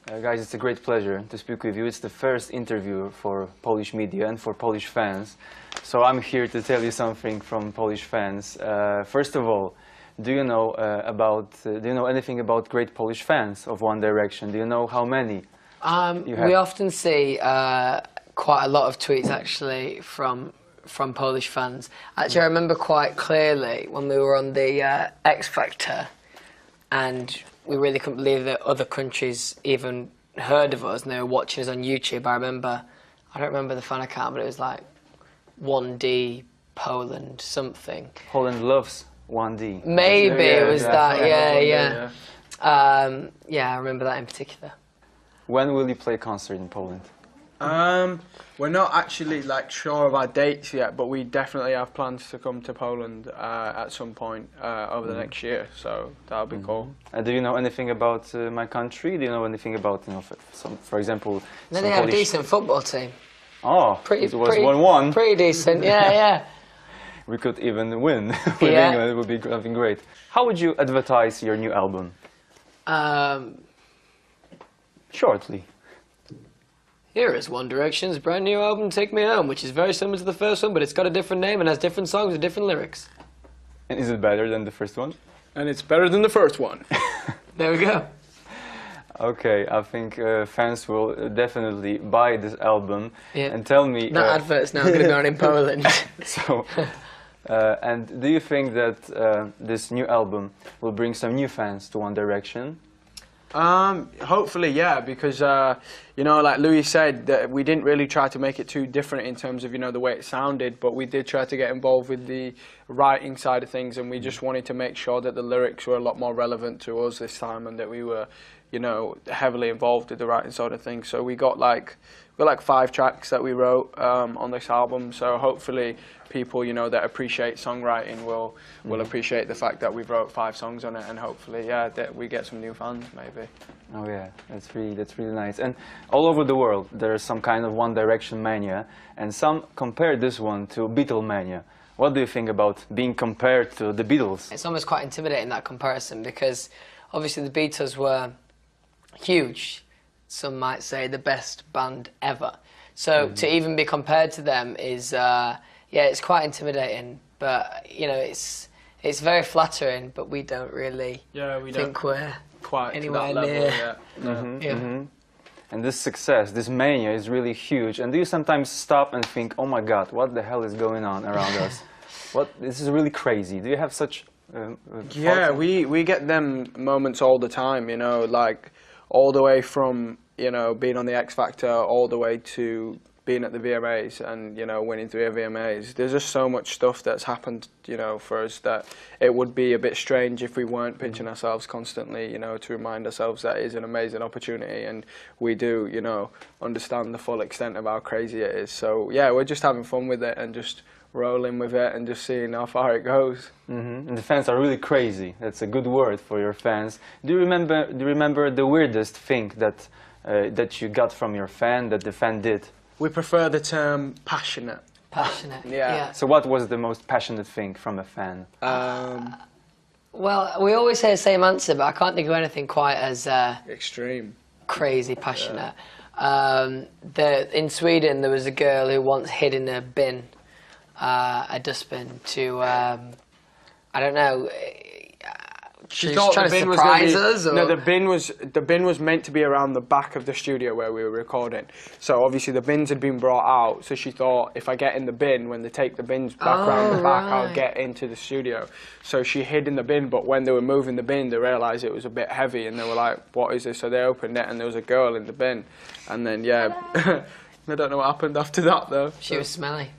Guys, it's a great pleasure to speak with you. It's the first interview for Polish media and for Polish fans. So I'm here to tell you something from Polish fans. First of all, do you know anything about great Polish fans of One Direction? Do you know how many you have? We often see quite a lot of tweets actually from Polish fans. Actually, I remember quite clearly when we were on the X Factor, and we really couldn't believe that other countries even heard of us and they were watching us on YouTube. I don't remember the fan account, but it was like 1D Poland something. Poland loves 1D. Maybe it was that, yeah. Yeah, I remember that in particular. When will you play a concert in Poland? We're not actually sure of our dates yet, but we definitely have plans to come to Poland at some point over the next year. So that'll be cool. Do you know anything about my country? Do you know anything about, for example, Then they have a decent football team. Oh, it was 1-1. Pretty decent, yeah. We could even win with England. It would be something great. How would you advertise your new album? Shortly. Here is One Direction's brand new album, Take Me Home, which is very similar to the first one, but it's got a different name and has different songs with different lyrics. And is it better than the first one? And it's better than the first one. There we go. Okay, I think fans will definitely buy this album. Yeah. And tell me... That advert's now going to be on in Poland. So, and do you think that this new album will bring some new fans to One Direction? Hopefully, yeah, because like Louis said, that we didn't really try to make it too different in terms of the way it sounded, but we did try to get involved with the writing side of things, and we just wanted to make sure that the lyrics were a lot more relevant to us this time, and that we were heavily involved with the writing side of things. So we got like 5 tracks that we wrote on this album. So hopefully people that appreciate songwriting will appreciate the fact that we've wrote 5 songs on it, and hopefully that we get some new fans maybe. Oh yeah, that's really nice. And all over the world there's some kind of One Direction mania, and some compare this one to Beatlemania. What do you think about being compared to the Beatles? It's almost quite intimidating, that comparison, because obviously the Beatles were huge. Some might say the best band ever. So to even be compared to them is, it's quite intimidating. But it's very flattering. But we don't really think we're quite anywhere to that near. Level, And this success, this mania, is really huge. And do you sometimes stop and think, "Oh my God, what the hell is going on around us? This is really crazy." Do you have such? Yeah, we get them moments all the time. All the way from being on the X Factor, all the way to being at the VMAs and winning 3 VMAs. There's just so much stuff that's happened for us that it would be a bit strange if we weren't pitching ourselves constantly to remind ourselves that it is an amazing opportunity, and we do understand the full extent of how crazy it is. So yeah, we're just having fun with it and just rolling with it and just seeing how far it goes. And the fans are really crazy. That's a good word for your fans. Do you remember the weirdest thing that you got from your fan, that the fan did? We prefer the term passionate. Passionate. Yeah. So what was the most passionate thing from a fan? Well, we always say the same answer, but I can't think of anything quite as extreme, crazy passionate. In Sweden, there was a girl who once hid in a bin. A dustbin to, I don't know, she was trying to surprise us? Or? No, the bin was meant to be around the back of the studio where we were recording. So obviously the bins had been brought out, so she thought, if I get in the bin, when they take the bins back around the back, I'll get into the studio. So she hid in the bin, but when they were moving the bin, they realised it was a bit heavy, and they were like, "What is this?" So they opened it, and there was a girl in the bin. And then, I don't know what happened after that, though. She was smelly.